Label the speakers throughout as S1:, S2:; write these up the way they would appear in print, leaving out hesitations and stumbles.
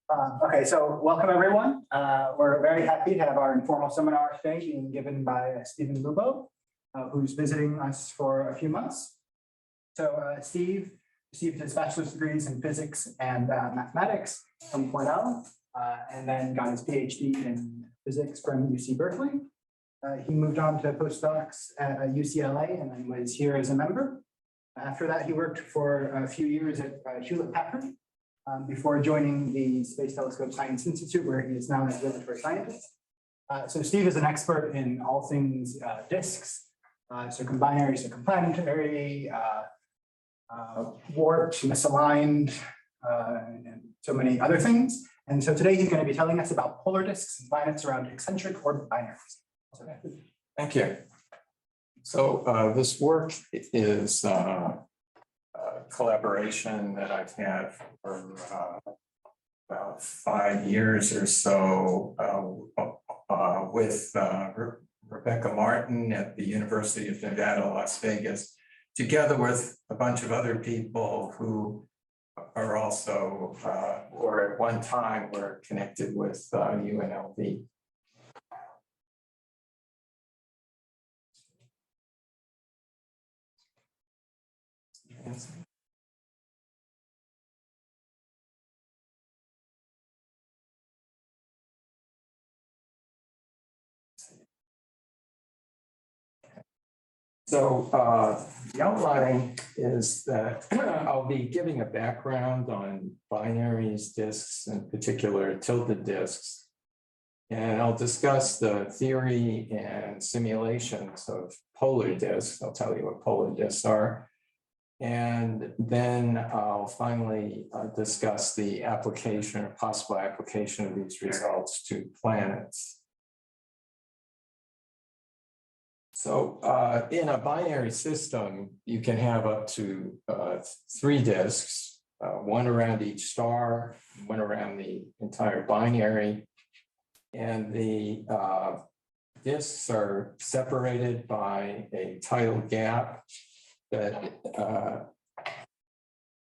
S1: Okay, so welcome everyone. We're very happy to have our informal seminar today being given by Stephen Lubow, who's visiting us for a few months. So Steve received his bachelor's degrees in physics and mathematics from Cornell, and then got his PhD in physics from UC Berkeley. He moved on to postdocs at UCLA and then was here as a member. After that, he worked for a few years at Hewlett-Packard before joining the Space Telescope Science Institute, where he is now an observatory scientist. So Steve is an expert in all things disks, circumbinary, circumplanetary, warped, misaligned, and so many other things. And so today he's going to be telling us about polar disks and planets around eccentric orbit binaries.
S2: Thank you. So this work is a collaboration that I've had for about 5 years or so with Rebecca Martin at the University of Nevada, Las Vegas, together with a bunch of other people who are also, or at one time were connected with UNLV. So the outline is that I'll be giving a background on binaries, disks, in particular tilted disks. And I'll discuss the theory and simulations of polar disks. I'll tell you what polar disks are. And then I'll finally discuss the application or possible application of these results to planets. So in a binary system, you can have up to 3 disks, one around each star, one around the entire binary. And the disks are separated by a tidal gap that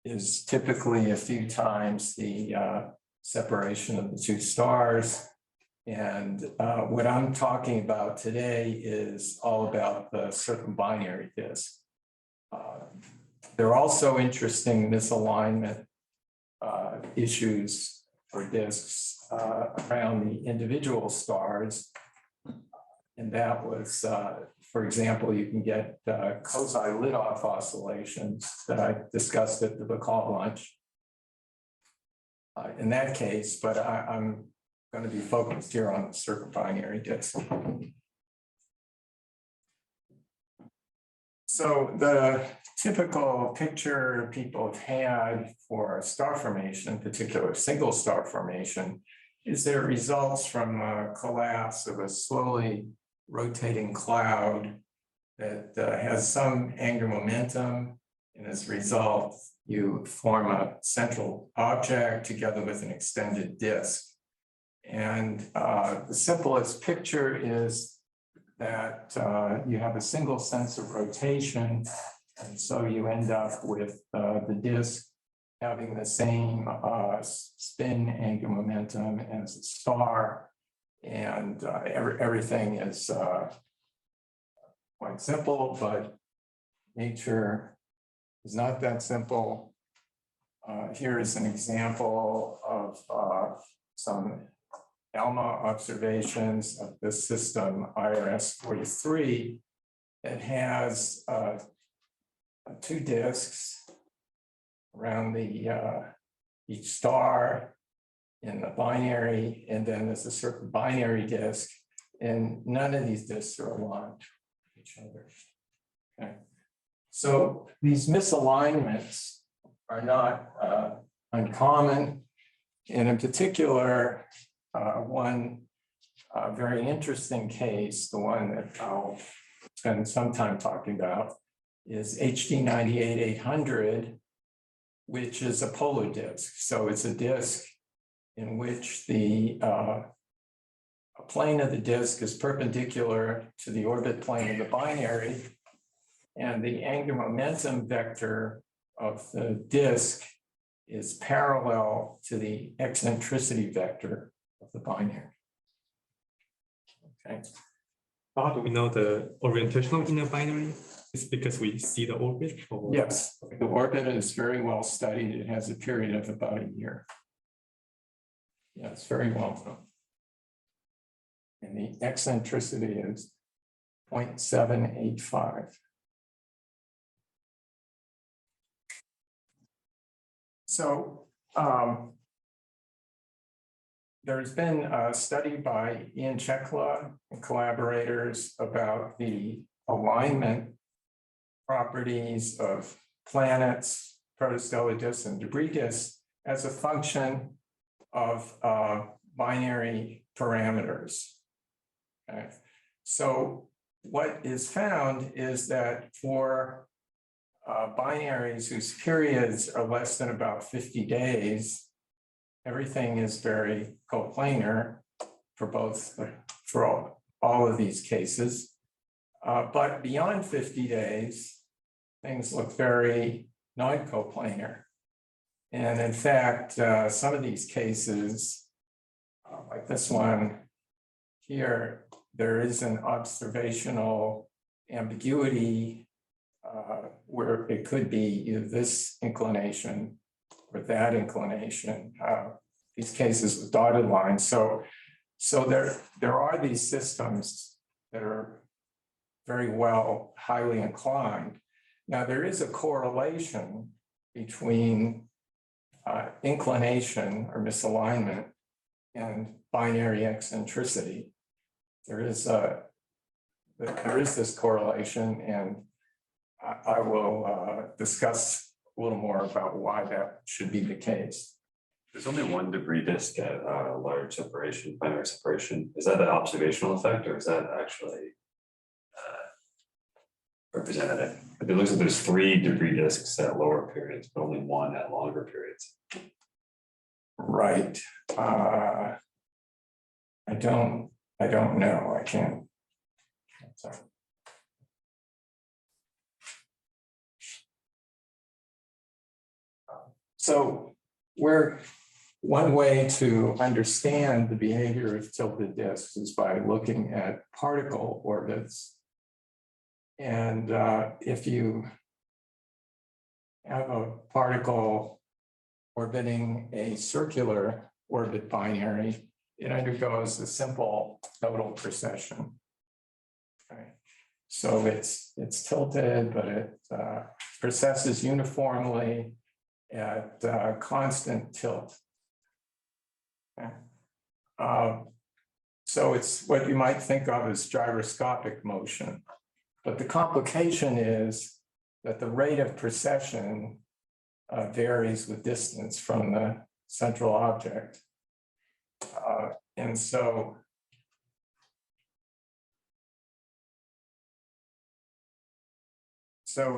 S2: is typically a few times the separation of the 2 stars. And what I'm talking about today is all about the circumbinary disk. There are also interesting misalignment issues for disks around the individual stars. And that was, for example, you can get Kozai-Litoff oscillations that I discussed at the Bacall lunch in that case, but I'm going to be focused here on the circumbinary disk. So the typical picture people have had for star formation, in particular single star formation, is that it results from a collapse of a slowly rotating cloud that has some angular momentum, and as a result, you form a central object together with an extended disk. And the simplest picture is that you have a single sense of rotation, and so you end up with the disk having the same spin angular momentum as a star, and everything is quite simple, but nature is not that simple. Here is an example of some ALMA observations of this system, IRS 43, that has 2 disks around the each star in the binary, and then there's a circumbinary disk, and none of these disks are aligned with each other. Okay, so these misalignments are not uncommon, and in particular, one very interesting case, the one that I'll spend some time talking about, is HD 98-800, which is a polar disk. So it's a disk in which the plane of the disk is perpendicular to the orbit plane of the binary, and the angular momentum vector of the disk is parallel to the eccentricity vector of the binary. Okay.
S3: How do we know the orientation in a binary? It's because we see the orbit? Or...
S2: Yes, the orbit is very well studied. It has a period of about a year. Yeah, it's very well known. And the eccentricity is 0.785. So there's been a study by Ian Chekla and collaborators about the alignment properties of planets, protostellar disks, and debris disks as a function of binary parameters. Okay. So what is found is that for binaries whose periods are less than about 50 days, everything is very coplanar for all of these cases. But beyond 50 days, things look very non-coplanar. And in fact, some of these cases, like this one here, there is an observational ambiguity where it could be either this inclination or that inclination. These cases with dotted lines. So there are these systems that are very well highly inclined. Now there is a correlation between inclination or misalignment and binary eccentricity. There is this correlation, and I will discuss a little more about why that should be the case.
S4: There's only one debris disk at large separation, binary separation. Is that an observational effect, or is that actually representative? It looks like there's 3 debris disks at lower periods, but only 1 at longer periods.
S2: Right. I don't know. I can't. Sorry. So one way to understand the behavior of tilted disks is by looking at particle orbits. And if you have a particle orbiting a circular orbit binary, it undergoes a simple nodal precession. Okay. So it's tilted, but it precesses uniformly at constant tilt. Okay. So it's what you might think of as gyroscopic motion. But the complication is that the rate of precession varies with distance from the central object. And so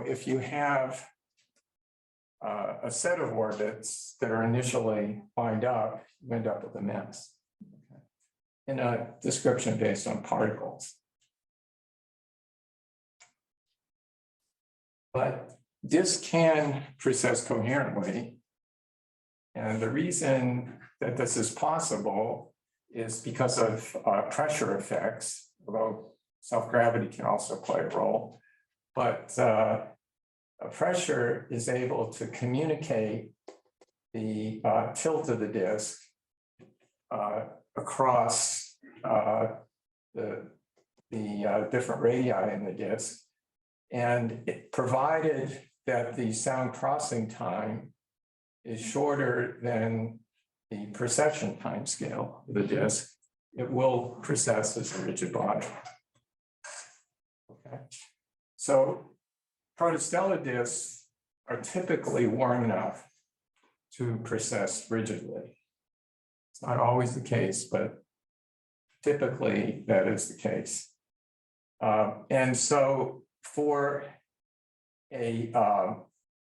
S2: if you have a set of orbits that are initially lined up, you end up with a mess in a description based on particles. But disks can precess coherently. And the reason that this is possible is because of pressure effects, although self-gravity can also play a role. But pressure is able to communicate the tilt of the disk across the different radii in the disk. And provided that the sound crossing time is shorter than the precession time scale of the disk, it will precess as a rigid body. Okay. So protostellar disks are typically warm enough to precess rigidly. It's not always the case, but typically that is the case. And so for a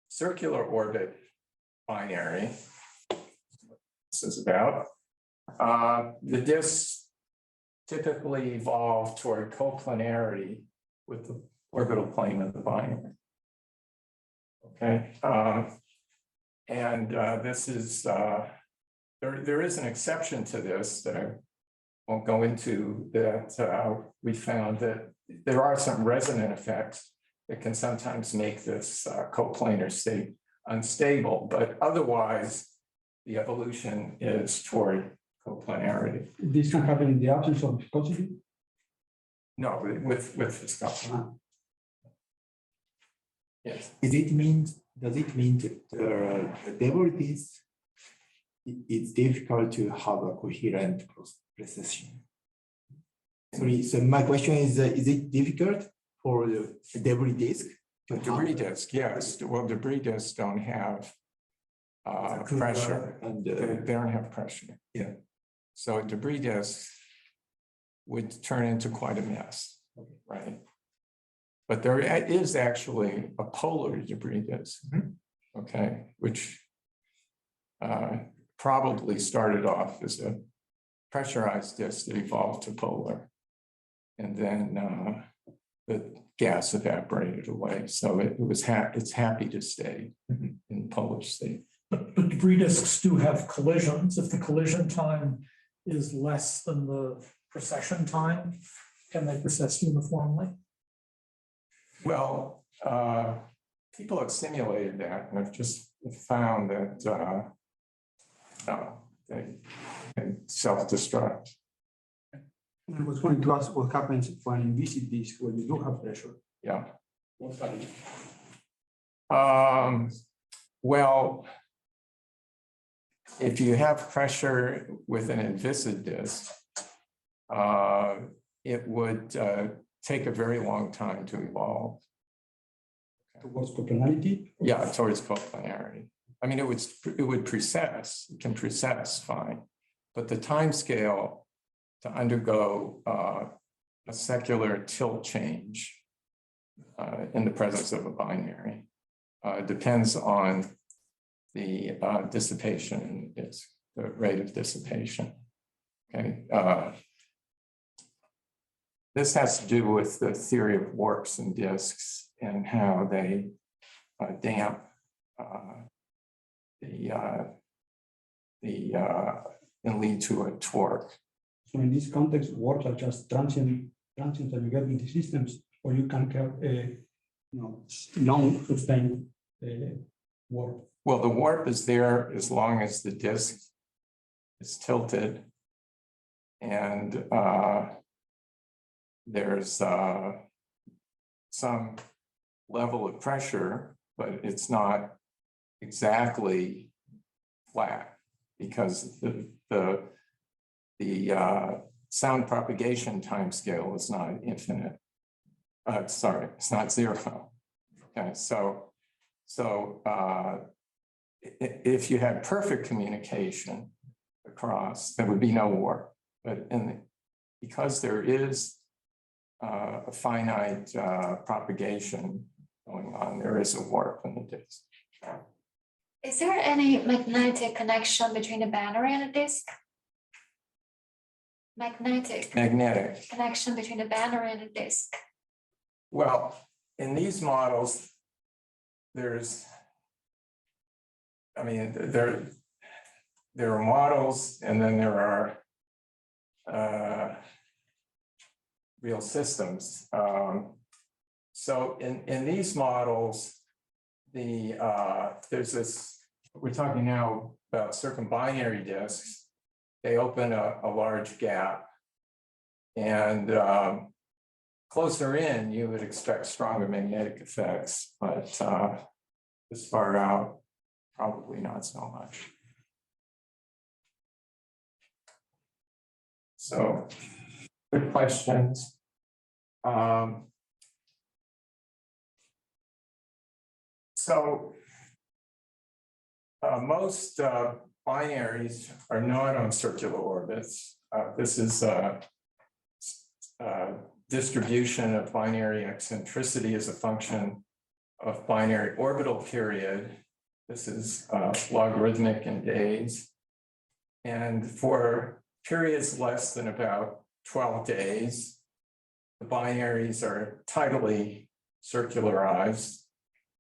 S2: circular orbit binary, this is about, the disks typically evolve toward coplanarity with the orbital plane of the binary. Okay. And this is, there is an exception to this that I won't go into, that we found that there are some resonant effects that can sometimes make this coplanar state unstable, but otherwise the evolution is toward coplanarity.
S5: This can happen in the absence of viscosity.
S2: No, with viscosity. Yes.
S6: Does it mean that the debris it's difficult to have a coherent precession? Sorry, so my question is it difficult for the debris disk?
S2: The debris disk, yes. Well, debris disks don't have pressure.
S6: And
S2: They don't have pressure.
S6: Yeah.
S2: So a debris disk would turn into quite a mess, right? But there is actually a polar debris disk, okay, which probably started off as a pressurized disk that evolved to polar. And then the gas evaporated away. So it's happy to stay in polar state.
S7: But debris disks do have collisions. If the collision time is less than the precession time, can they precess uniformly?
S2: Well, people have simulated that and have just found that they self-destruct.
S5: I was going to ask what happens for an inviscid disk when you do have pressure.
S2: Yeah.
S5: What happens?
S2: Well, if you have pressure with an inviscid disk, it would take a very long time to evolve.
S5: Towards coplanarity?
S2: Yeah, towards coplanarity. I mean, it would precess, it can precess fine, but the time scale to undergo a secular tilt change in the presence of a binary depends on the dissipation in the disk, the rate of dissipation. Okay. This has to do with the theory of warps and disks and how they damp and lead to a torque.
S5: So in this context, warps are just transients that you get in the systems, or you can have a long sustained warp.
S2: Well, the warp is there as long as the disk is tilted and there's some level of pressure, but it's not exactly flat because the sound propagation time scale is not infinite. Sorry, it's not zero. Okay, so if you had perfect communication across, there would be no warp. But because there is a finite propagation going on, there is a warp in the disk.
S8: Is there any magnetic connection between the binary and the disk? Magnetic connection between the binary and the disk.
S2: Well, in these models, there are models, and then there are real systems. So in these models, there's this, we're talking now about circumbinary disks. They open a large gap, and closer in, you would expect stronger magnetic effects, but this far out, probably not so much. So, good questions. Most binaries are not on circular orbits. This is a distribution of binary eccentricity as a function of binary orbital period. This is logarithmic in days. And for periods less than about 12 days, the binaries are tidally circularized.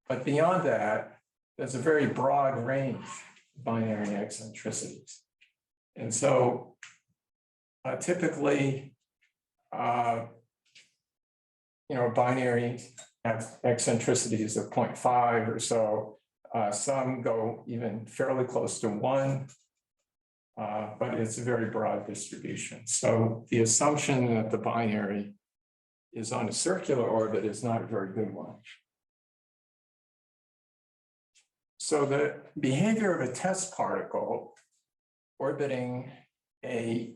S2: But beyond that, there's a very broad range of binary eccentricities. And so typically, binary have eccentricities of 0.5 or so. Some go even fairly close to 1, but it's a very broad distribution. So the assumption that the binary is on a circular orbit is not a very good one. So the behavior of a test particle orbiting a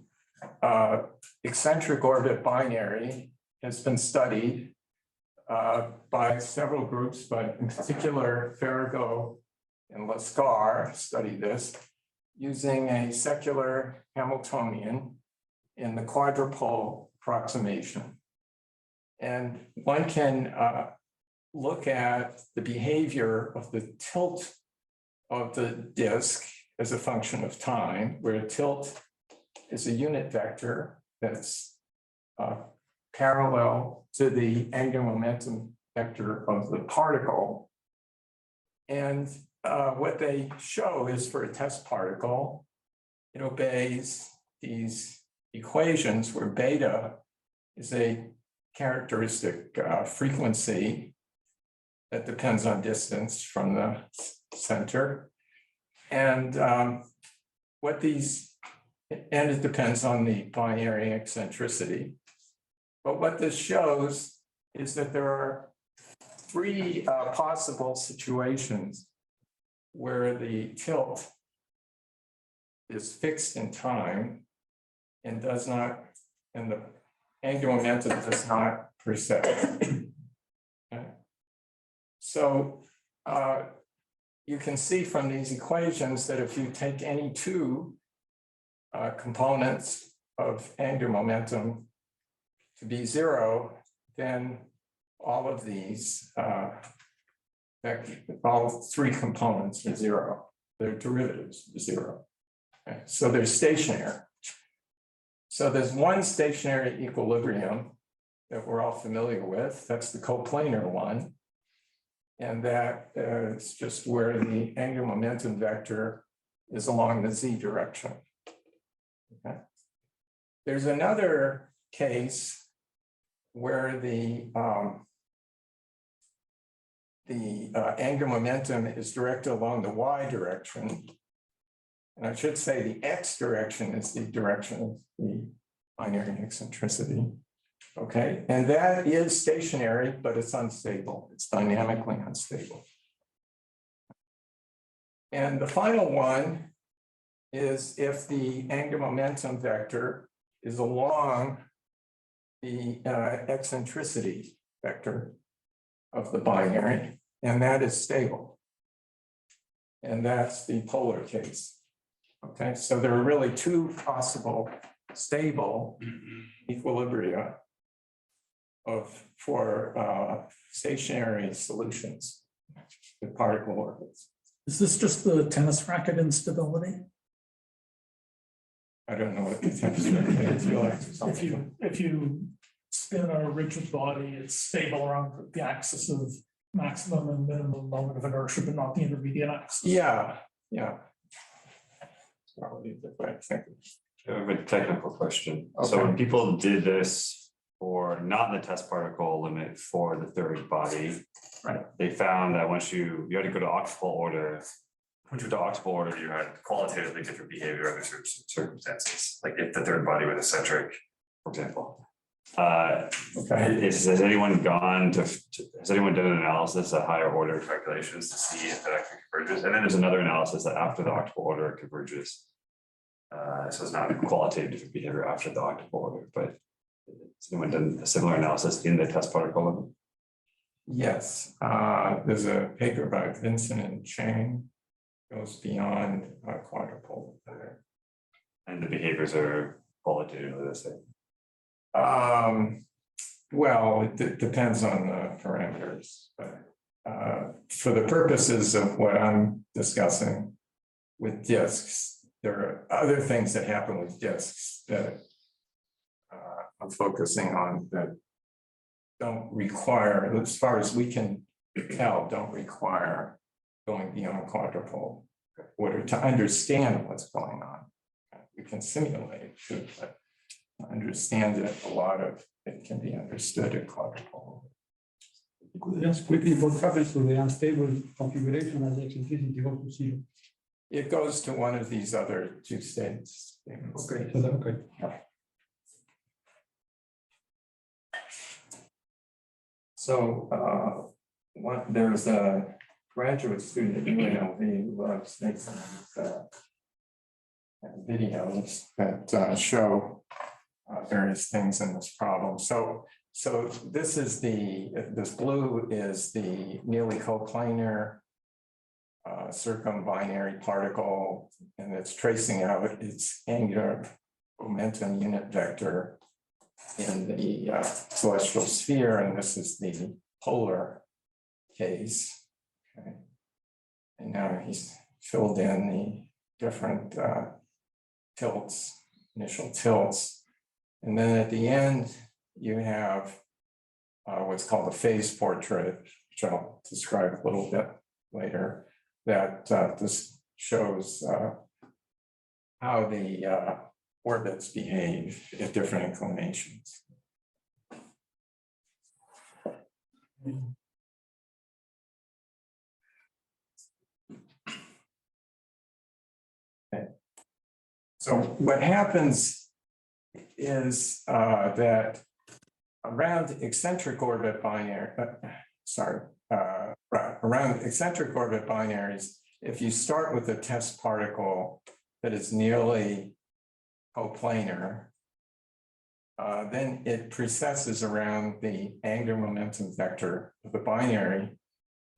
S2: eccentric orbit binary has been studied by several groups, but in particular, Farrago and Lascar studied this using a secular Hamiltonian in the quadrupole approximation. And one can look at the behavior of the tilt of the disk as a function of time, where tilt is a unit vector that's parallel to the angular momentum vector of the particle. And what they show is for a test particle, it obeys these equations where beta is a characteristic frequency that depends on distance from the center. And it depends on the binary eccentricity. But what this shows is that there are 3 possible situations where the tilt is fixed in time and the angular momentum does not persist. Okay. So you can see from these equations that if you take any 2 components of angular momentum to be 0, then all of these, all 3 components are 0. Their derivatives are 0. Okay. So they're stationary. So there's one stationary equilibrium that we're all familiar with. That's the coplanar one. And that is just where the angular momentum vector is along the z direction. Okay. There's another case where the angular momentum is directed along the y direction. And I should say the x direction is the direction of the binary eccentricity. Okay, and that is stationary, but it's unstable. It's dynamically unstable. And the final one is if the angular momentum vector is along the eccentricity vector of the binary, and that is stable. And that's the polar case. Okay, so there are really 2 possible stable equilibria for stationary solutions with particle orbits.
S7: Is this just the tennis racket instability?
S2: I don't know what the temperature is. You'll have to tell me.
S7: If you spin a rigid body, it's stable around the axis of maximum and minimum moment of inertia, but not the intermediate axis.
S2: Yeah. Probably the right thing.
S4: I have a technical question. So
S2: Okay.
S4: when people did this for not the test particle limit for the third body,
S2: Right.
S4: They found that once you had to go to octuple order. Once you went to octuple order, you had qualitatively different behavior under certain circumstances. Like if the third body was eccentric, for example.
S2: Okay.
S4: Has anyone done an analysis at higher order calculations to see if that actually converges? And then there's another analysis that after the octuple order converges. So it's not qualitative different behavior after the octuple order, but has anyone done a similar analysis in the test particle limit?
S2: Yes, there's a paper by Vincent and Chang, goes beyond quadrupole.
S4: And the behaviors are qualitatively the same.
S2: Well, it depends on the parameters, but for the purposes of what I'm discussing with disks, there are other things that happen with disks that I'm focusing on that don't require, as far as we can tell, don't require going beyond quadrupole in order to understand what's going on. We can simulate it too, but to understand it, a lot of it can be understood at quadrupole.
S5: Just quickly, what happens to the unstable configuration as the eccentricity goes to zero?
S2: It goes to one of these other two states.
S5: Okay, so that, okay.
S2: So there's a graduate student at UNLV who loves making videos that show various things in this problem. So this is this blue is the nearly coplanar circumbinary particle, and it's tracing out its angular momentum unit vector in the celestial sphere, and this is the polar case. Okay. And now he's filled in the different tilts, initial tilts. And then at the end, you have what's called a phase portrait, which I'll describe a little bit later, that this shows how the orbits behave at different inclinations. Okay. So what happens is that around eccentric orbit binary, around eccentric orbit binaries, if you start with a test particle that is nearly coplanar, then it precesses around the angular momentum vector of the binary,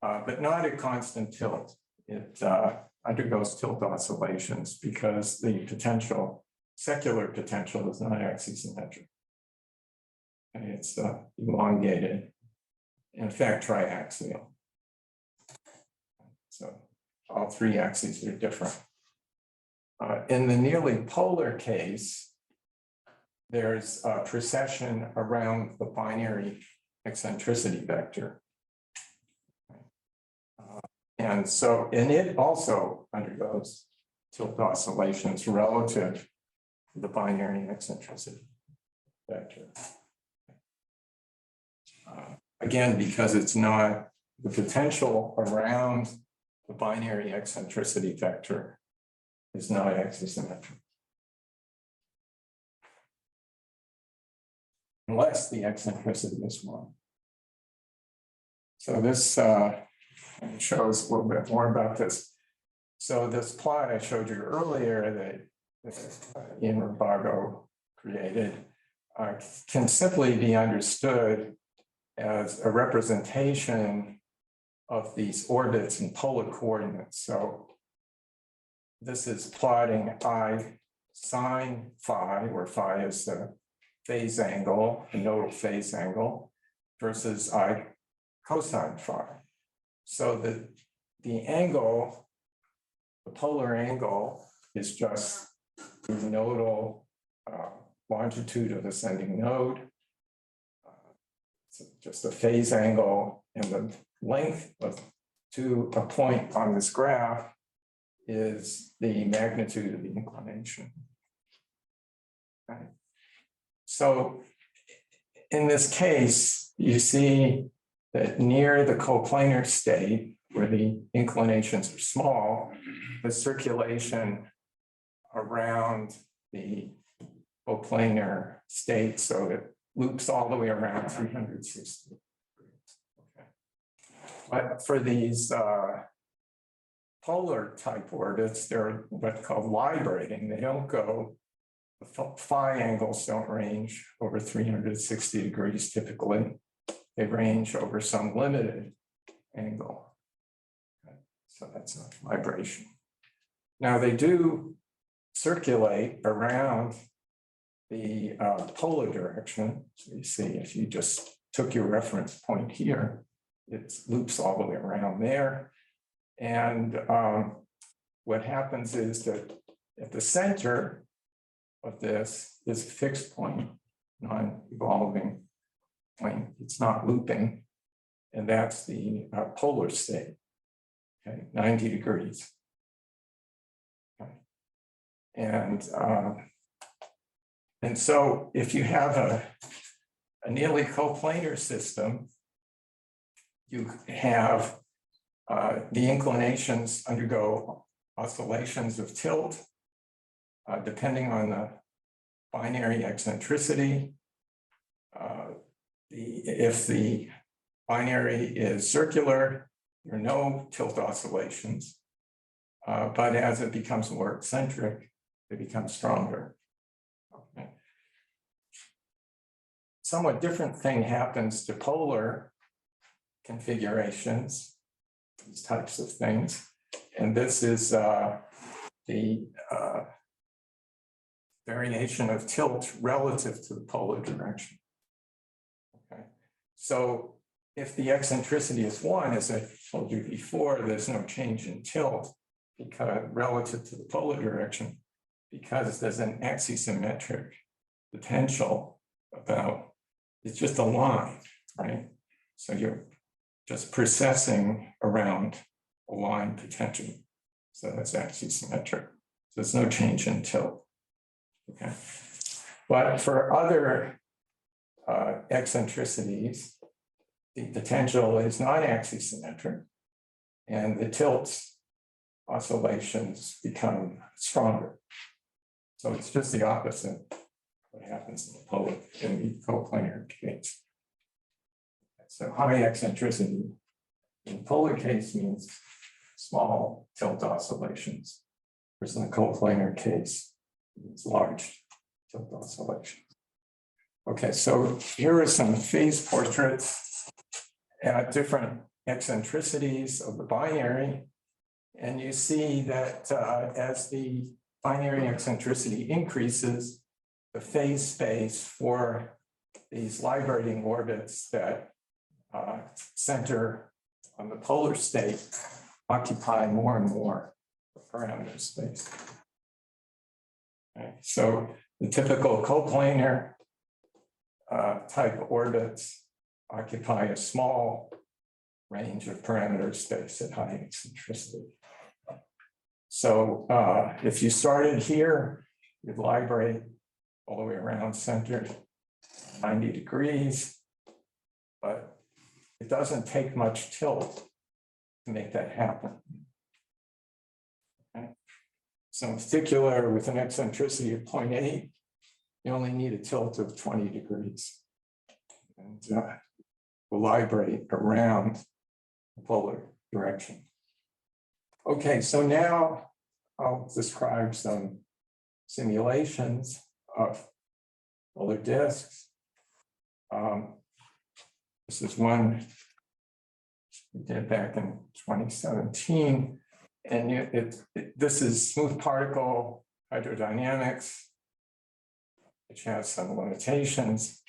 S2: but not at constant tilt. It undergoes tilt oscillations because the secular potential is not axisymmetric. And it's elongated, in fact, triaxial. So all three axes are different. In the nearly polar case, there's a precession around the binary eccentricity vector. And it also undergoes tilt oscillations relative to the binary eccentricity vector. Again, because it's not the potential around the binary eccentricity vector is not axisymmetric. Unless the eccentricity is 1. So this shows a little bit more about this. So this plot I showed you earlier that Ian Rubago created can simply be understood as a representation of these orbits in polar coordinates. So this is plotting I sine phi, where phi is the phase angle, the nodal phase angle, versus I cosine phi. So the angle, the polar angle, is just the nodal longitude of ascending node. It's just a phase angle, and the length to a point on this graph is the magnitude of the inclination. Okay. So in this case, you see that near the coplanar state, where the inclinations are small, the circulation around the coplanar state, so it loops all the way around 360 degrees. Okay. But for these polar type orbits, they're what's called librating. They don't go, the phi angles don't range over 360 degrees typically. They range over some limited angle. Okay. So that's a libration. Now they do circulate around the polar direction. So you see, if you just took your reference point here, it loops all the way around there. And what happens is that at the center of this is a fixed point, non-evolving point. It's not looping, and that's the polar state. okay, 90 degrees. Okay. And so if you have a nearly coplanar system, you have the inclinations undergo oscillations of tilt, depending on the binary eccentricity. If the binary is circular, there are no tilt oscillations. But as it becomes more eccentric, they become stronger. Okay. Somewhat different thing happens to polar configurations, these types of things. And this is the variation of tilt relative to the polar direction. Okay. So if the eccentricity is 1, as I told you before, there's no change in tilt because relative to the polar direction, because there's an axisymmetric potential about, it's just a line, right? So you're just processing around a line potential. So that's axisymmetric. So there's no change in tilt. Okay. But for other eccentricities, the potential is not axisymmetric, and the tilt oscillations become stronger. So it's just the opposite of what happens in the coplanar case. So high eccentricity in the polar case means small tilt oscillations, whereas in the coplanar case, it's large tilt oscillations. Okay, so here are some phase portraits at different eccentricities of the binary. And you see that as the binary eccentricity increases, the phase space for these librating orbits that center on the polar state occupy more and more parameter space. Okay. So the typical coplanar type orbits occupy a small range of parameter space at high eccentricity. So if you started here, you'd librate all the way around center, 90 degrees, but it doesn't take much tilt to make that happen. Okay. So in particular, with an eccentricity of 0.8, you only need a tilt of 20 degrees. And will librate around the polar direction. Okay, so now I'll describe some simulations of polar disks. This is one we did back in 2017. And this is smooth particle hydrodynamics, which has some limitations,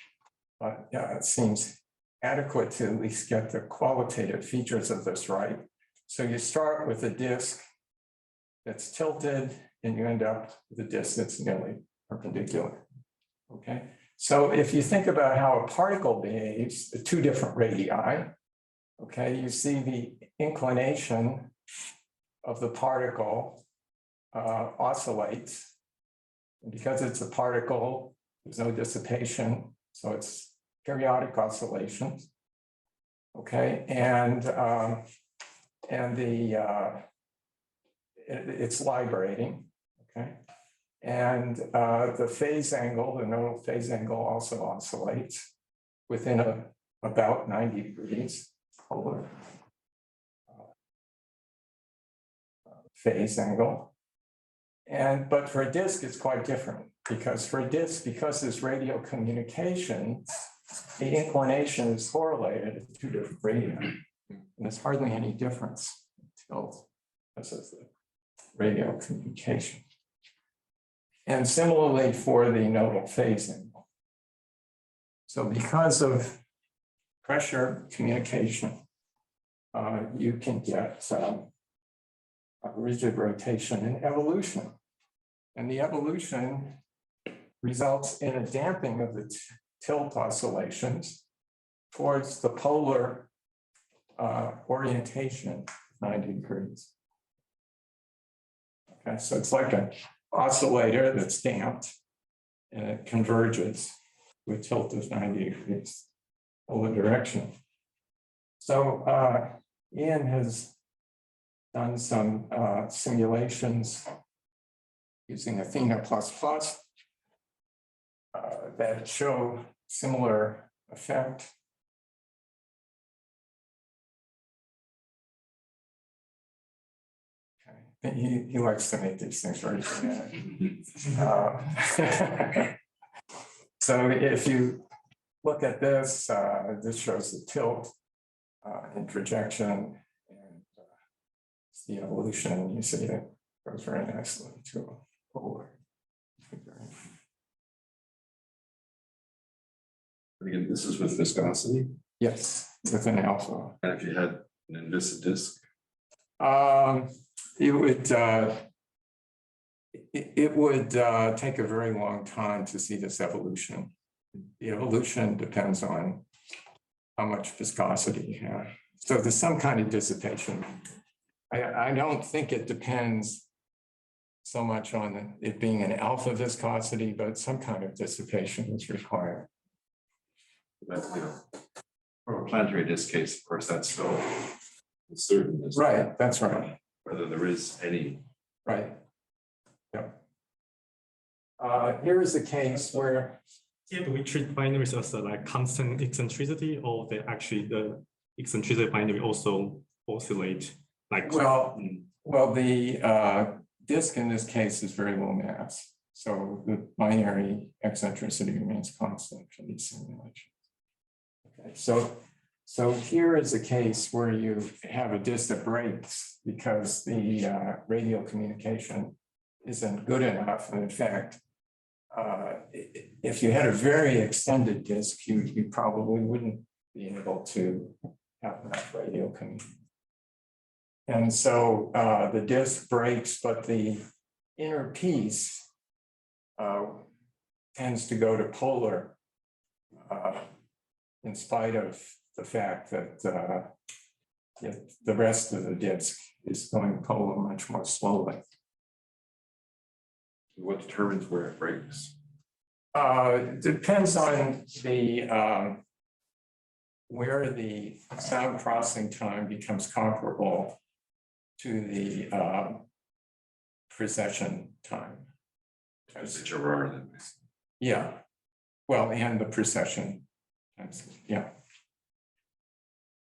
S2: but yeah, it seems adequate to at least get the qualitative features of this right. So you start with a disk that's tilted and you end up with a disk that's nearly perpendicular. Okay, so if you think about how a particle behaves, the two different radii, okay, you see the inclination of the particle oscillates. And because it's a particle, there's no dissipation, so it's periodic oscillations. Okay, and it's librating. Okay, and the phase angle, the nodal phase angle, also oscillates within about 90 degrees polar phase angle. But for a disk, it's quite different, because for a disk, because there's radio communication, the inclination is correlated at two different radii, and there's hardly any difference in tilt because of the radio communication. And similarly for the nodal phase angle. So because of pressure communication, you can get a rigid rotation and evolution. And the evolution results in a damping of the tilt oscillations towards the polar orientation of 90 degrees. Okay, so it's like an oscillator that's damped and it converges with tilt of 90 degrees over direction. So Ian has done some simulations using Athena++ that show similar effect. Okay. He likes to make these things very dramatic. So if you look at this, this shows the tilt in projection and it's the evolution. You see it goes very nicely to a polar.
S9: Again, this is with viscosity.
S2: Yes, with an alpha.
S9: And if you had an inviscid disk,
S2: it would take a very long time to see this evolution. The evolution depends on how much viscosity you have. So there's some kind of dissipation. I don't think it depends so much on it being an alpha viscosity, but some kind of dissipation is required.
S9: but for a planetary disk case, of course, that's still uncertain.
S2: Right, that's right.
S9: Whether there is any.
S2: Right. Yeah. Here is a case where.
S3: Here, do we treat binaries as a like constant eccentricity, or they actually the eccentricity binary also oscillate like?
S2: Well, the disk in this case is very low mass, so the binary eccentricity remains constant for these simulations. Okay, so here is a case where you have a disk that breaks because the radial communication isn't good enough, and in fact, if you had a very extended disk, you probably wouldn't be able to have enough radial communication. And so the disk breaks, but the inner piece tends to go to polar in spite of the fact that the rest of the disk is going polar much more slowly.
S9: What determines where it breaks?
S2: Depends on the where the sound processing time becomes comparable to the precession time.
S9: It's Aurora.
S2: Yeah, well, and the precession times, yeah.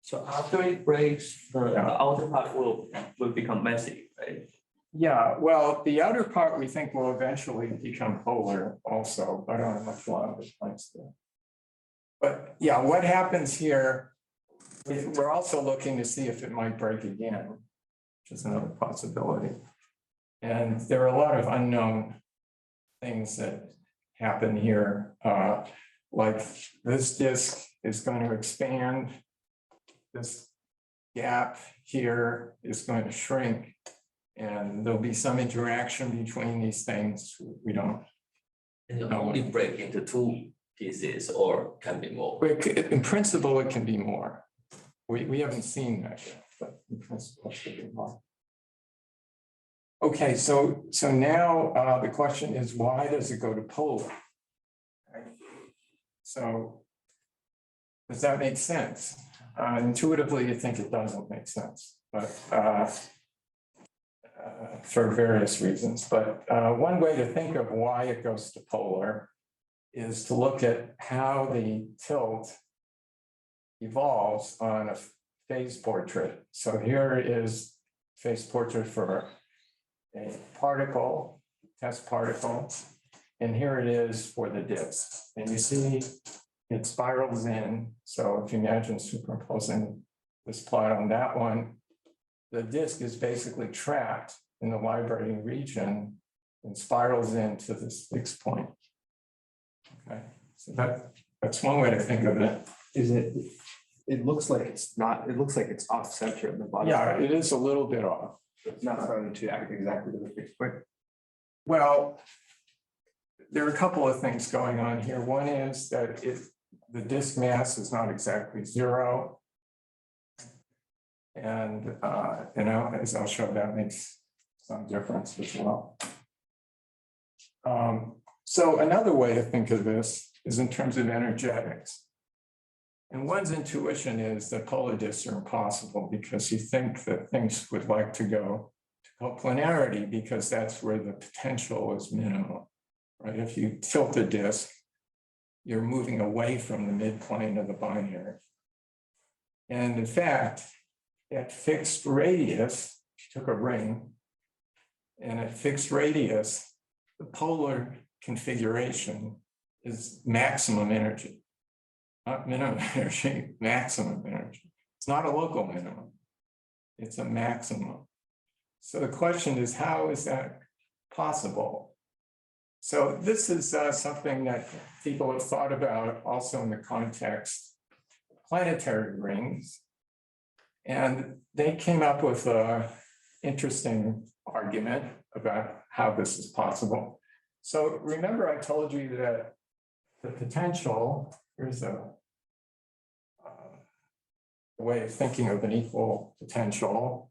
S10: So after it breaks, the outer part will become messy, right?
S2: Yeah, well, the outer part we think will eventually become polar also, but on a much longer time scale. But yeah, what happens here, we're also looking to see if it might break again, which is another possibility. And there are a lot of unknown things that happen here. Like this disk is going to expand. This gap here is going to shrink. And there'll be some interaction between these things. We don't.
S10: And it only break into two pieces, or can be more.
S2: In principle, it can be more. We haven't seen that yet, but in principle, it should be more. Okay, so now the question is, why does it go to polar? Right. So does that make sense? Intuitively, you think it doesn't make sense, but for various reasons. But one way to think of why it goes to polar is to look at how the tilt evolves on a phase portrait. So here is phase portrait for a particle, test particle, and here it is for the disk. And you see it spirals in. So if you imagine superimposing this plot on that one, the disk is basically trapped in the vibrating region and spirals into this fixed point. Okay, so that's one way to think of it.
S6: Is it? It looks like it's not. It looks like it's off center at the bottom.
S2: Yeah, it is a little bit off.
S6: It's not starting to act exactly to the fixed point.
S2: Well, there are a couple of things going on here. One is that the disk mass is not exactly zero. And, you know, as I'll show, that makes some difference as well. So another way to think of this is in terms of energetics. And one's intuition is that polar disks are impossible because you think that things would like to go to coplanarity because that's where the potential is minimum, right? If you tilt a disk, you're moving away from the midplane of the binary. And in fact, at fixed radius, took a ring, and at fixed radius, the polar configuration is maximum energy, not minimum energy, maximum energy. It's not a local minimum, it's a maximum. So the question is, how is that possible? So this is something that people have thought about also in the context of planetary rings. And they came up with an interesting argument about how this is possible. So remember I told you that the potential, here's a way of thinking of an equal potential.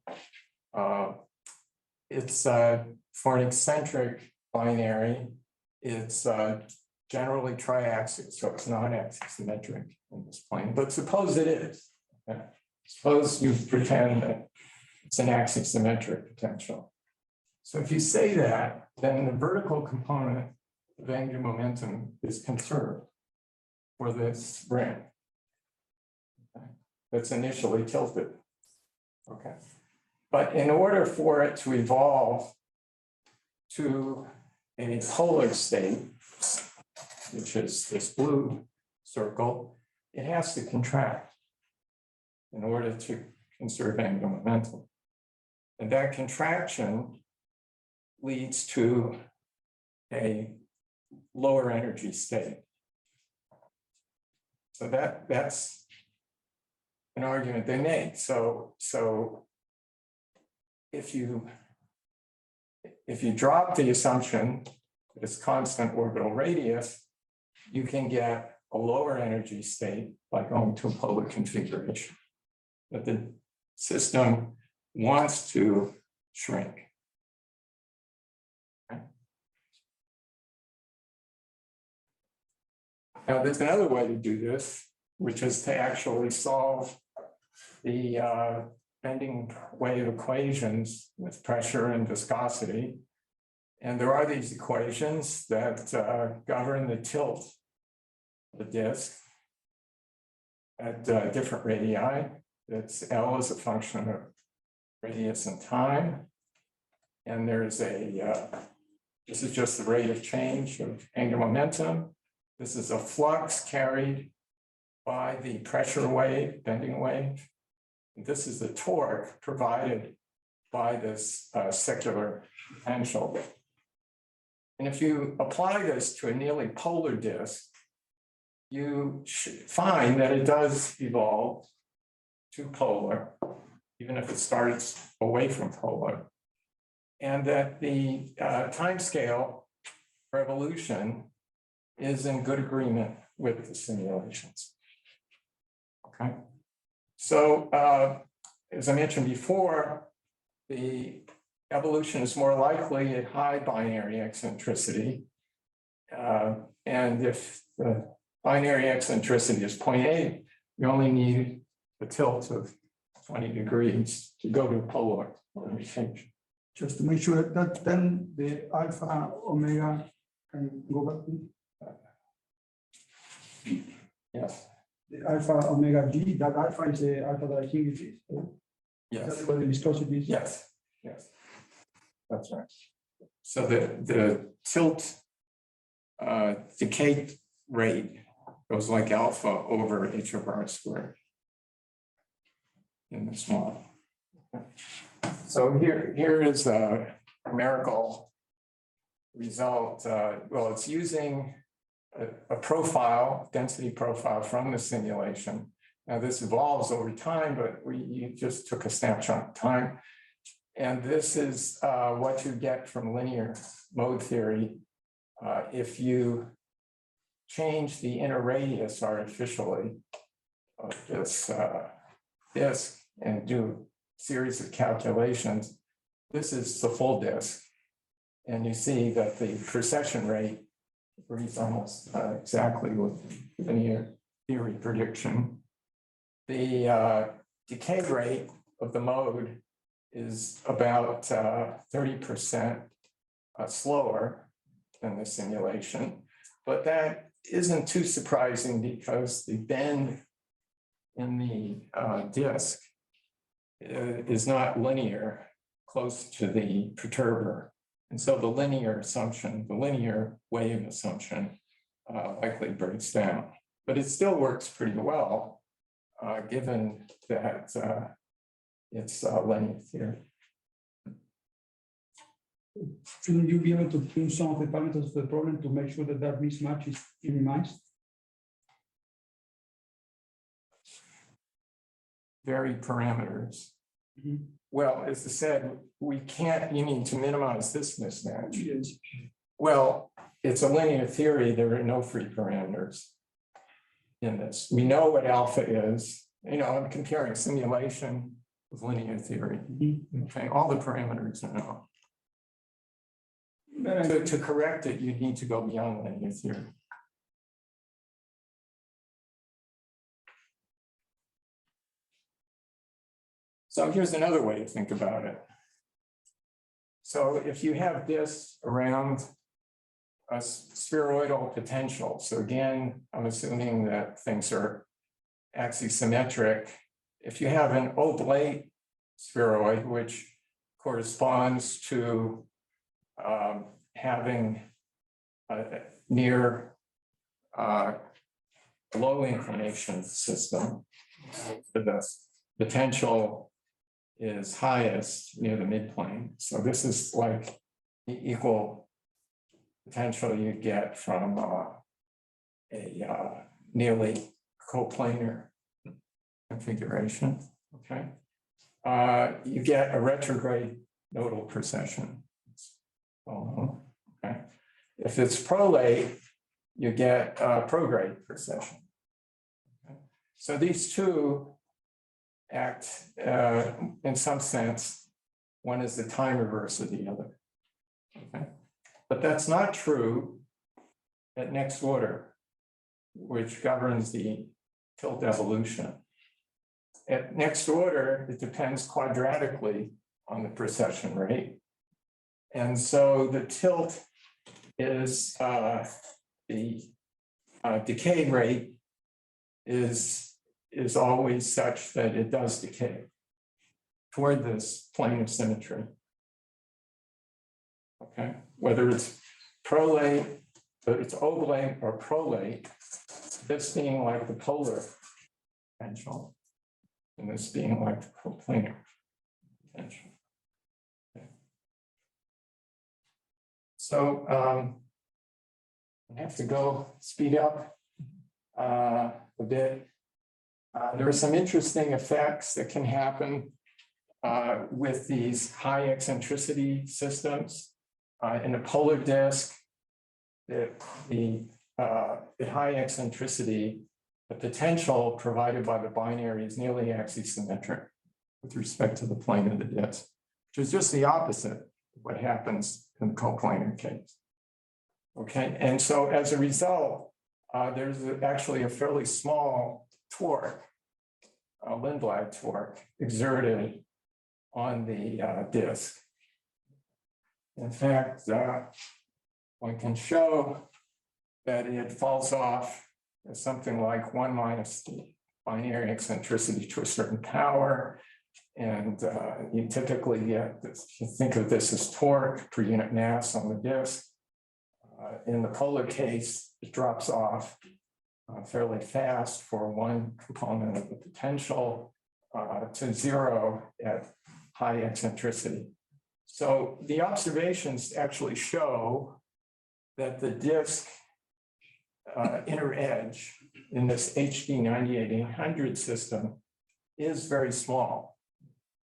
S2: It's for an eccentric binary, it's generally triaxial, so it's not axisymmetric in this plane, but suppose it is. Okay. Suppose you pretend that it's an axisymmetric potential. So if you say that, then the vertical component of angular momentum is conserved for this ring. Okay. That's initially tilted. Okay. But in order for it to evolve to a polar state, which is this blue circle, it has to contract in order to conserve angular momentum. And that contraction leads to a lower energy state. So that's an argument they make. So if you drop the assumption that it's constant orbital radius, you can get a lower energy state by going to a polar configuration. But the system wants to shrink. Okay. Now, there's another way to do this, which is to actually solve the bending wave equations with pressure and viscosity. And there are these equations that govern the tilt of the disk at different radii. That's L as a function of radius and time. And there's this is just the rate of change of angular momentum. This is a flux carried by the pressure wave, bending wave. And this is the torque provided by this secular potential. And if you apply this to a nearly polar disk, you find that it does evolve to polar, even if it starts away from polar, and that the time scale for evolution is in good agreement with the simulations. Okay, so as I mentioned before, the evolution is more likely at high binary eccentricity, and if the binary eccentricity is 0.8, you only need a tilt of 20 degrees to go to polar change.
S5: Just to make sure that then the alpha omega can go back to
S2: Yes.
S5: the alpha omega G, that alpha is the alpha that I think it is.
S2: Yes.
S5: That's what the viscosity is.
S2: Yes. Yes. That's right. So the tilt decay rate goes like alpha over h of r squared in this model. So here is a numerical result. Well, it's using a profile, density profile from the simulation. Now this evolves over time, but you just took a snapshot of time. And this is what you get from linear mode theory if you change the inner radius artificially of this disk and do series of calculations. This is the full disk. And you see that the precession rate agrees almost exactly with linear theory prediction. The decay rate of the mode is about 30% slower than the simulation, but that isn't too surprising because the bend in the disk is not linear close to the perturber. And so the linear assumption, the linear wave assumption likely breaks down, but it still works pretty well given that it's linear theory.
S5: Shouldn't you be able to tune some of the parameters of the problem to make sure that that mismatch is minimized?
S2: Vary parameters.
S5: Mhm.
S2: Well, as I said, we can't, you mean to minimize this mismatch?
S5: Yes.
S2: Well, it's a linear theory. There are no free parameters in this. We know what alpha is. You know, I'm comparing simulation with linear theory.
S5: Mhm.
S2: Okay, all the parameters are known. To correct it, you need to go beyond linear theory. So here's another way to think about it. So if you have this around a spheroidal potential, so again, I'm assuming that things are axisymmetric. If you have an oblate spheroid, which corresponds to having a near low inclination system, the potential is highest near the midplane. So this is like the equal potential you get from a nearly coplanar configuration. Okay, you get a retrograde nodal precession. Oh, okay. If it's prolate, you get prograde precession. Okay. So these two act in some sense, one is the time reverse of the other. Okay. But that's not true at next order, which governs the tilt evolution. At next order, it depends quadratically on the precession rate. And so the tilt is the decay rate is always such that it does decay toward this plane of symmetry. Okay, whether it's prolate, whether it's oblate or prolate, this being like the polar potential, and this being like the coplanar potential. Okay. So I have to go speed up a bit. There are some interesting effects that can happen with these high eccentricity systems. In a polar disk, at high eccentricity, the potential provided by the binary is nearly axisymmetric with respect to the plane of the disk, which is just the opposite of what happens in the coplanar case. Okay, and so as a result, there's actually a fairly small torque, a Lindblad torque, exerted on the disk. In fact, one can show that it falls off as something like 1 minus the binary eccentricity to a certain power. And you typically get this, you think of this as torque per unit mass on the disk. In the polar case, it drops off fairly fast for one component of the potential to 0 at high eccentricity. So the observations actually show that the disk inner edge in this HD 98800 system is very small.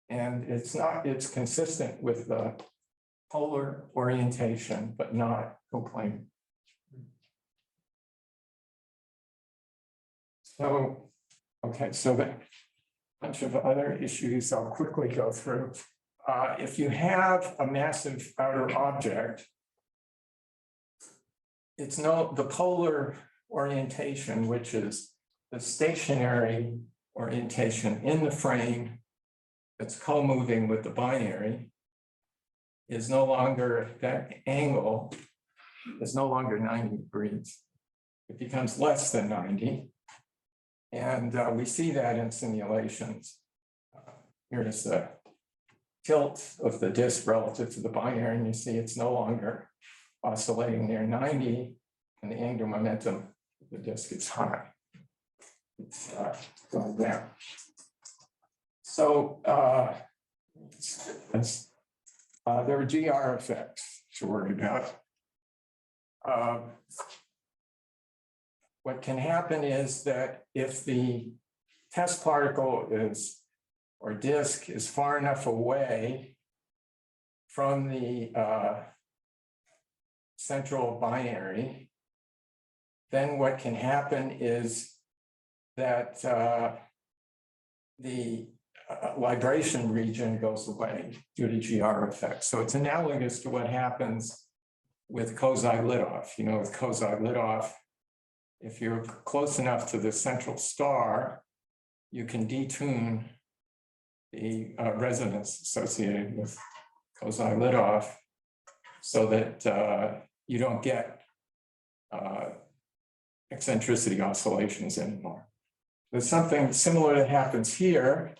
S2: And it's consistent with the polar orientation, but not coplanar. So, okay, so bunch of other issues I'll quickly go through. If you have a massive outer object, it's the polar orientation, which is the stationary orientation in the frame that's co-moving with the binary, is no longer, that angle is no longer 90 degrees. It becomes less than 90. And we see that in simulations. Here is the tilt of the disk relative to the binary, and you see it's no longer oscillating near 90, and the angular momentum of the disk is high. It's going down. So there are GR effects to worry about. What can happen is that if the test particle is, or disk is far enough away from the central binary, then what can happen is that the libration region goes away due to GR effects. So it's analogous to what happens with Kozai-Litoff. You know, with Kozai-Litoff, if you're close enough to the central star, you can detune the resonance associated with Kozai-Litoff so that you don't get eccentricity oscillations anymore. There's something similar that happens here.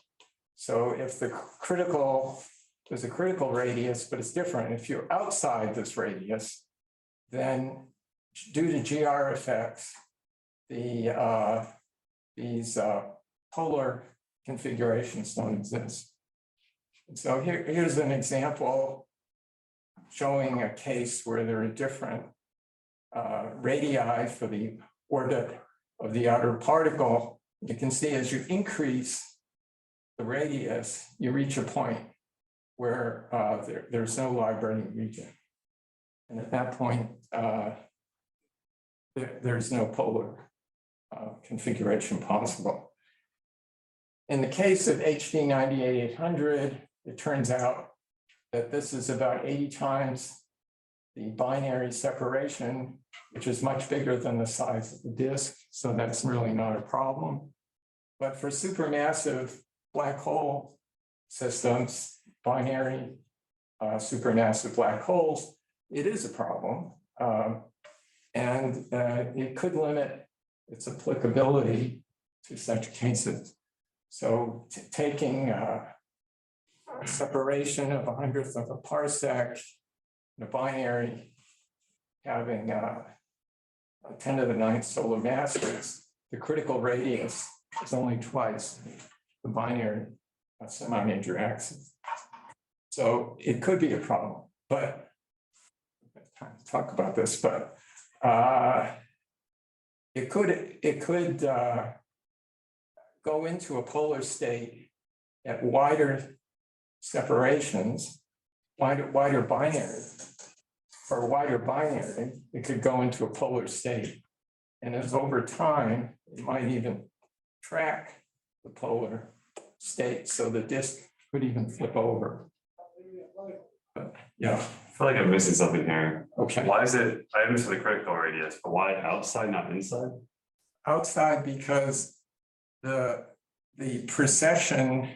S2: So if there's a critical radius, but it's different. If you're outside this radius, then due to GR effects, these polar configurations don't exist. And so here's an example showing a case where there are different radii for the orbit of the outer particle. You can see as you increase the radius, you reach a point where there's no vibrating region. And at that point, there's no polar configuration possible. In the case of HD 98800, it turns out that this is about 80 times the binary separation, which is much bigger than the size of the disk. So that's really not a problem. But for supermassive black hole systems, binary supermassive black holes, it is a problem. And it could limit its applicability to such cases. So taking a separation of 100th of a parsec in a binary, having 10 to the 9th solar masses, the critical radius is only twice the binary semi-major axis. So it could be a problem, but I have time to talk about this, but it could go into a polar state at wider separations, wider binary. For a wider binary, it could go into a polar state. And as over time, it might even track the polar state. So the disk could even flip over. Yeah.
S4: I feel like I'm missing something here.
S2: Okay.
S4: Why is it, I understand the critical radius, but why outside, not inside?
S2: Outside because the precession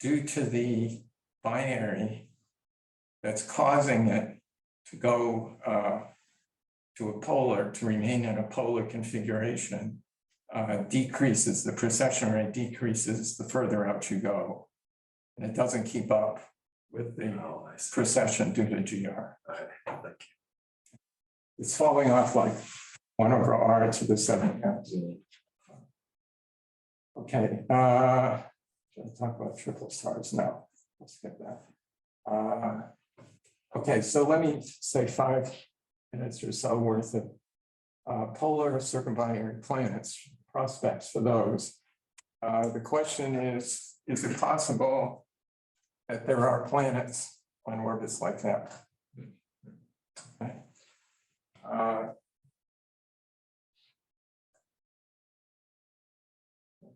S2: due to the binary that's causing it to go to a polar, to remain in a polar configuration, decreases, the precession rate decreases the further out you go. And it doesn't keep up with the precession due to GR. It's falling off like 1 over R to the 7th. Okay, should I talk about triple stars now? Let's get that. Okay, so let me say 5 minutes or so worth of polar circumbinary planets, prospects for those. The question is it possible that there are planets on orbits like that? Okay.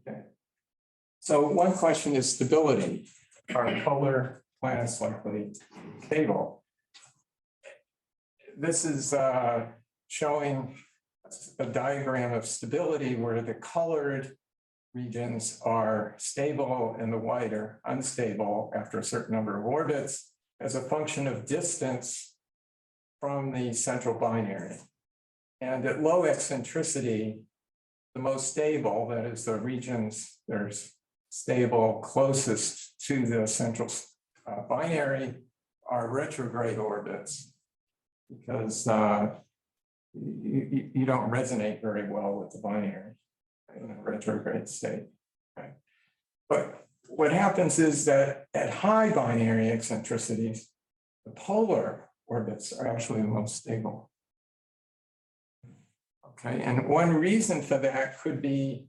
S2: Okay. So one question is stability. Are polar planets likely stable? This is showing a diagram of stability where the colored regions are stable and the white are unstable after a certain number of orbits as a function of distance from the central binary. And at low eccentricity, the most stable, that is the regions that are stable closest to the central binary, are retrograde orbits, because you don't resonate very well with the binary in a retrograde state. Okay. But what happens is that at high binary eccentricities, the polar orbits are actually the most stable. Okay, and one reason for that could be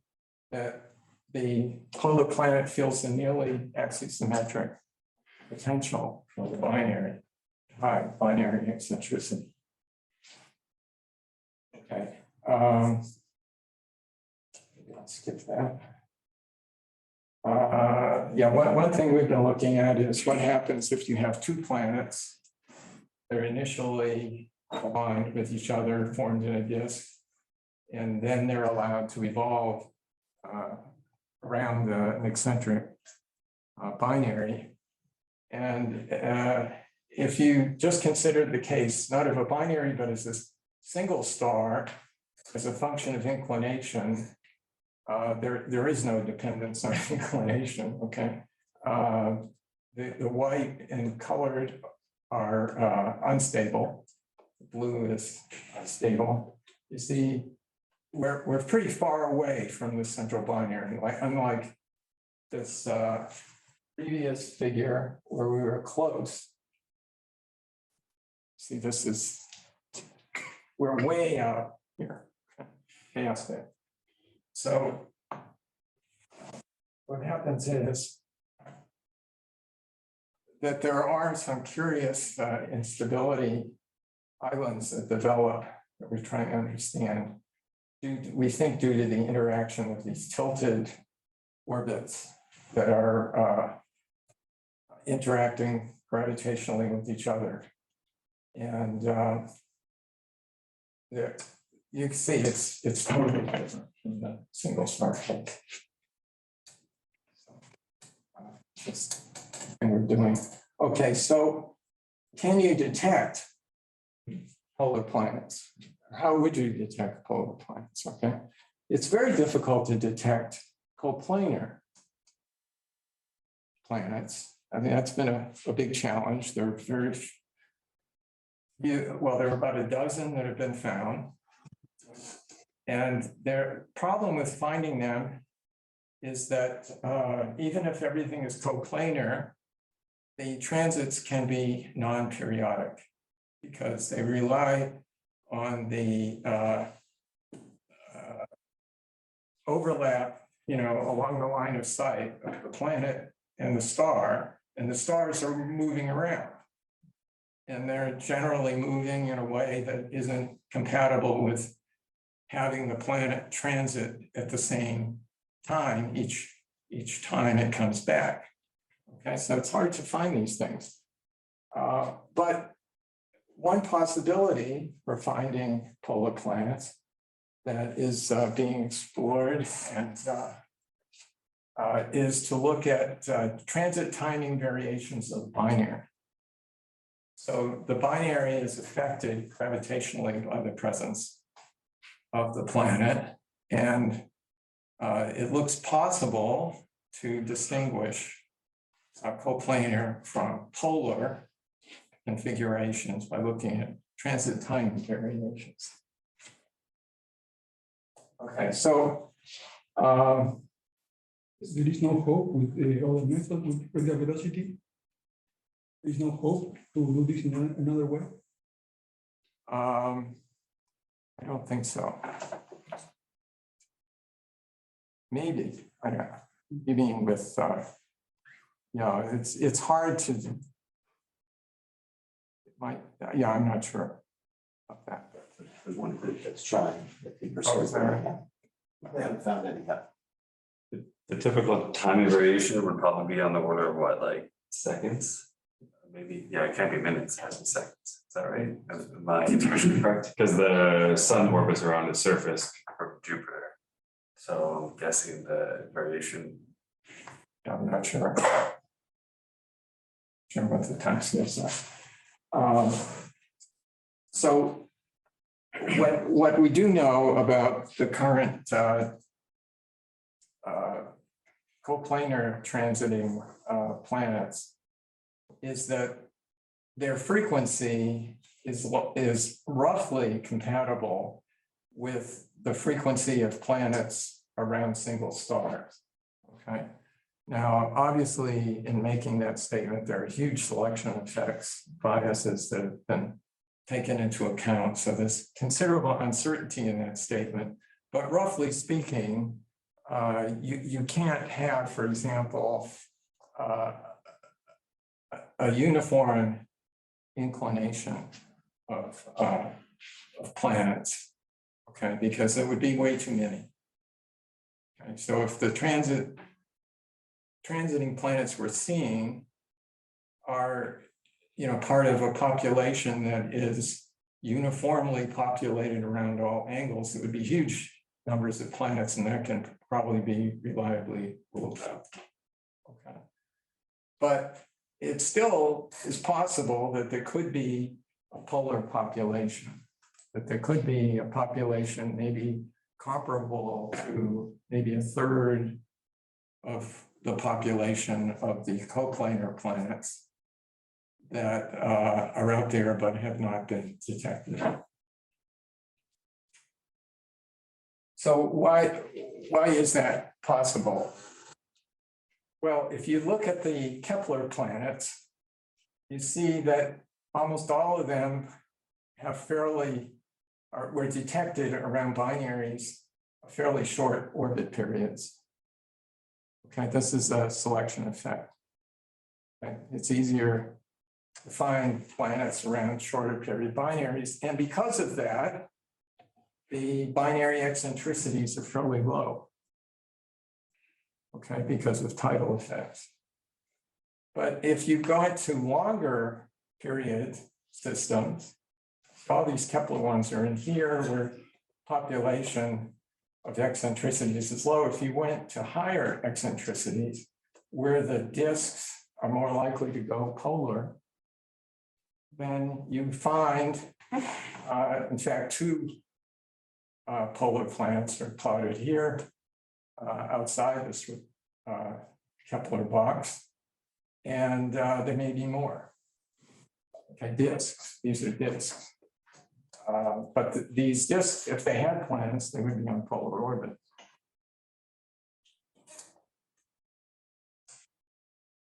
S2: that the polar planet feels the nearly axisymmetric potential of the binary, high binary eccentricity. Okay, let's skip that. Yeah, one thing we've been looking at is what happens if you have two planets. They're initially aligned with each other, formed in a disk, and then they're allowed to evolve around an eccentric binary. And if you just consider the case, not of a binary, but as a single star, as a function of inclination, there is no dependence on inclination, okay? The white and colored are unstable. Blue is stable. You see, we're pretty far away from the central binary, unlike this previous figure where we were close. See, we're way out here, past it. So what happens is that there are some curious instability islands that develop that we're trying to understand. We think due to the interaction of these tilted orbits that are interacting gravitationally with each other. And you can see it's totally different from the single star case. Just thing we're doing. Okay, so can you detect polar planets? How would you detect polar planets? Okay, it's very difficult to detect coplanar planets. I mean, that's been a big challenge. There are there are about a dozen that have been found. And their problem with finding them is that even if everything is coplanar, the transits can be non-periodic because they rely on the overlap, along the line of sight of the planet and the stars are moving around. And they're generally moving in a way that isn't compatible with having the planet transit at the same time each time it comes back. Okay, so it's hard to find these things. But one possibility for finding polar planets that is being explored and is to look at transit timing variations of the binary. So the binary is affected gravitationally by the presence of the planet, and it looks possible to distinguish coplanar from polar configurations by looking at transit timing variations. Okay, so
S5: there is no hope with the other method with radial velocity. There is no hope to do this in another way.
S2: I don't think so. Maybe, I don't know. You mean with, it's hard to, I'm not sure about that.
S11: There's one group that's trying.
S2: Oh, is there?
S11: They haven't found any yet.
S4: The typical timing variation would probably be on the order of what, like seconds? Maybe, yeah, it can't be minutes, it has to be seconds. Is that right? Is my intuition correct? Because the sun orbits around its surface from Jupiter. So I'm guessing the variation.
S2: I'm not sure. Sure what the time scales are. So what we do know about the current coplanar transiting planets is that their frequency is roughly compatible with the frequency of planets around single stars. Okay. Now, obviously, in making that statement, there are huge selection effects, biases that have been taken into account. So there's considerable uncertainty in that statement. But roughly speaking, you can't have, for example, a uniform inclination of planets, okay, because it would be way too many. Okay, so if the transiting planets we're seeing are, part of a population that is uniformly populated around all angles, it would be huge numbers of planets, and that can probably be reliably ruled out. Okay, but it still is possible that there could be a polar population, that there could be a population maybe comparable to maybe a third of the population of the coplanar planets that are out there but have not been detected. So why is that possible? Well, if you look at the Kepler planets, you see that almost all of them have were detected around binaries, fairly short orbit periods. Okay, this is a selection effect. Okay. It's easier to find planets around shorter period binaries, and because of that, the binary eccentricities are fairly low. Okay, because of tidal effects. But if you go into longer period systems, all these Kepler ones are in here where population of eccentricities is low. If you went to higher eccentricities, where the disks are more likely to go polar, then you find, in fact, two polar planets are plotted here. Outside this Kepler box, and there may be more. Okay, disks, these are disks. But these disks, if they had planets, they would be on polar orbit.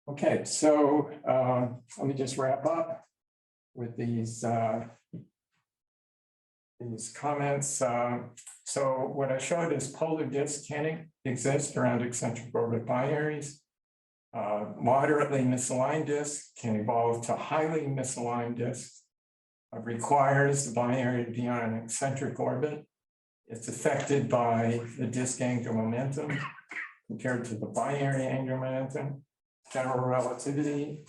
S2: Okay, so let me just wrap up with these comments. So what I showed is polar disks can exist around eccentric orbit binaries. Moderately misaligned disks can evolve to highly misaligned disks. It requires the binary to be on an eccentric orbit. It's affected by the disk angular momentum compared to the binary angular momentum. General relativity.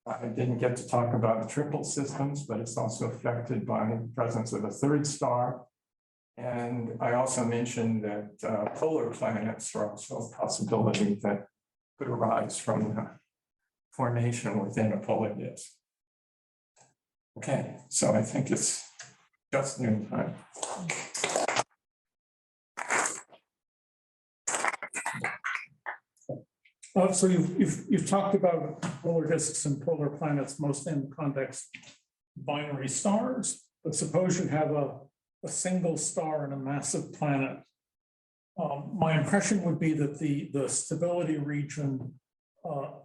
S2: I didn't get to talk about the triple systems, but it's also affected by the presence of a third star. And I also mentioned that polar planets are also a possibility that could arise from the formation within a polar disk. Okay, so I think it's just noon time.
S7: So you've talked about polar disks and polar planets mostly in the context of binary stars, but suppose you have a single star and a massive planet. My impression would be that the stability region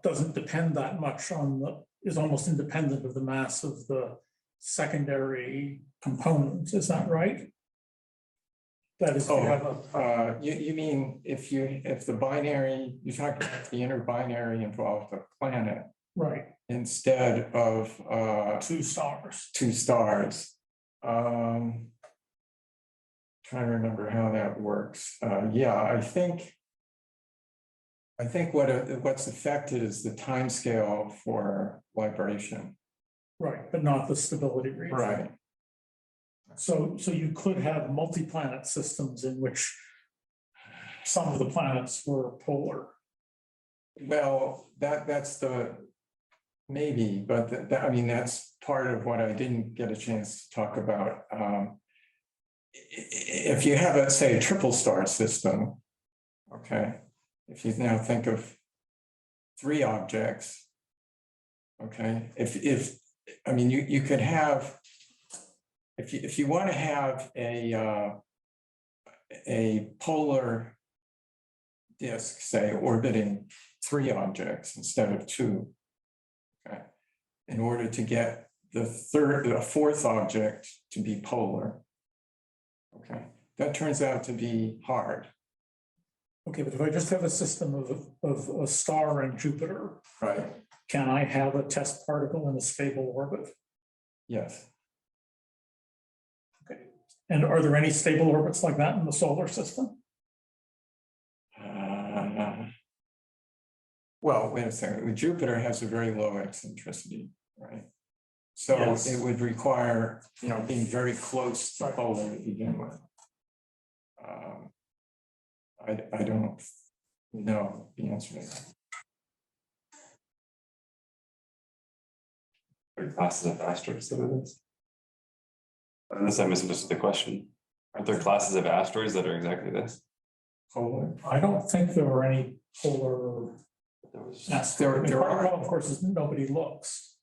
S7: doesn't depend that much on is almost independent of the mass of the secondary components. Is that right? That is,
S2: you mean if the binary, you're talking about the inner binary involved a planet,
S7: right?
S2: Instead of
S7: two stars.
S2: Two stars. Trying to remember how that works. Yeah, I think I think what's affected is the time scale for vibration.
S7: Right, but not the stability region.
S2: Right.
S7: So you could have multi-planet systems in which some of the planets were polar.
S2: Well, that's the maybe, but I mean, that's part of what I didn't get a chance to talk about. If you have, let's say, a triple star system, okay, if you now think of 3 objects, okay, if I mean, you could have, if you want to have a polar disk, say, orbiting 3 objects instead of 2, okay, in order to get the 4th object to be polar, okay, that turns out to be hard.
S7: Okay, but if I just have a system of a star and Jupiter,
S2: Right.
S7: can I have a test particle in a stable orbit?
S2: Yes.
S7: Okay. And are there any stable orbits like that in the solar system?
S2: Well, wait a second. Jupiter has a very low eccentricity, right? So
S7: Yes.
S2: it would require, being very close to polar to begin with. I don't know the answer to that.
S4: Are there classes of asteroids that are this? Unless I misunderstood the question. Aren't there classes of asteroids that are exactly this?
S2: Polar?
S7: I don't think there were any polar.
S2: There are.
S7: Of course, is nobody looks.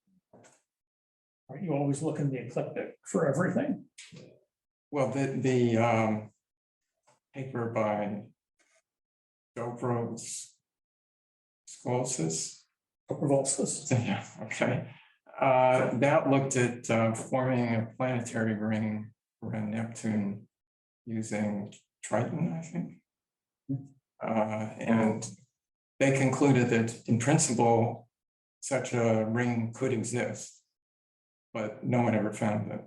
S7: Right, you always look in the ecliptic for everything.
S2: Well, the paper by Dobrovskis, yeah, okay. That looked at forming a planetary ring around Neptune using Triton, I think. And they concluded that in principle, such a ring could exist, but no one ever found it.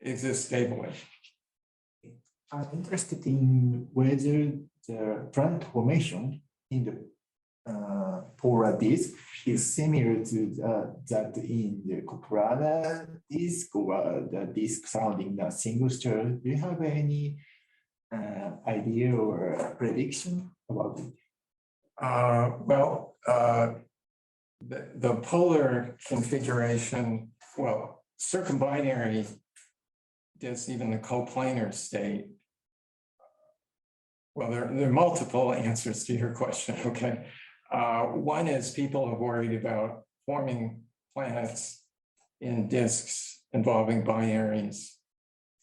S2: It exists stably.
S6: I'm interested in whether the planet formation in the polar disk is similar to that in the coplanar disk or the disk surrounding the single star. Do you have any idea or prediction about it?
S2: Well, the polar configuration, well, circumbinary disks, even the coplanar state. Well, there are multiple answers to your question, okay? One is people have worried about forming planets in disks involving binaries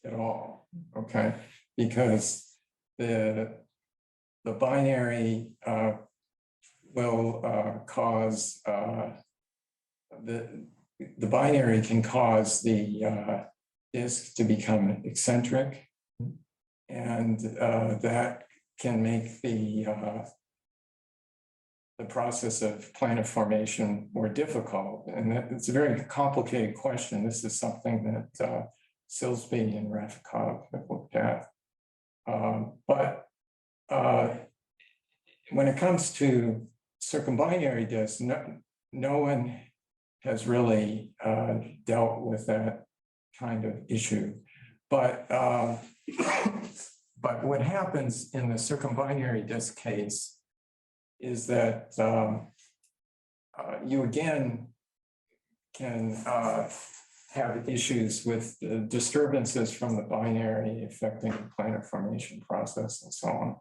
S2: at all, okay? Because the binary will cause, the binary can cause the disk to become eccentric, and that can make the process of planet formation more difficult. And it's a very complicated question. This is something that Silsby and Rafikov have looked at. But when it comes to circumbinary disks, no one has really dealt with that kind of issue. But what happens in the circumbinary disk case is that you again can have issues with the disturbances from the binary affecting the planet formation process and so on.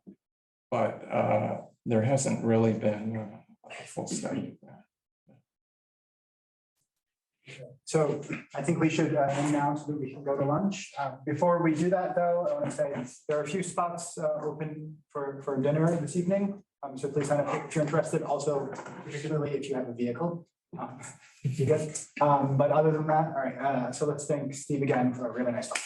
S2: But there hasn't really been a full study of that.
S1: So I think we should end now so that we can go to lunch. Before we do that, though, I want to say there are a few spots open for dinner this evening. So please sign up if you're interested. Also, particularly if you have a vehicle. You good? But other than that, all right. So let's thank Steve again for a really nice talk.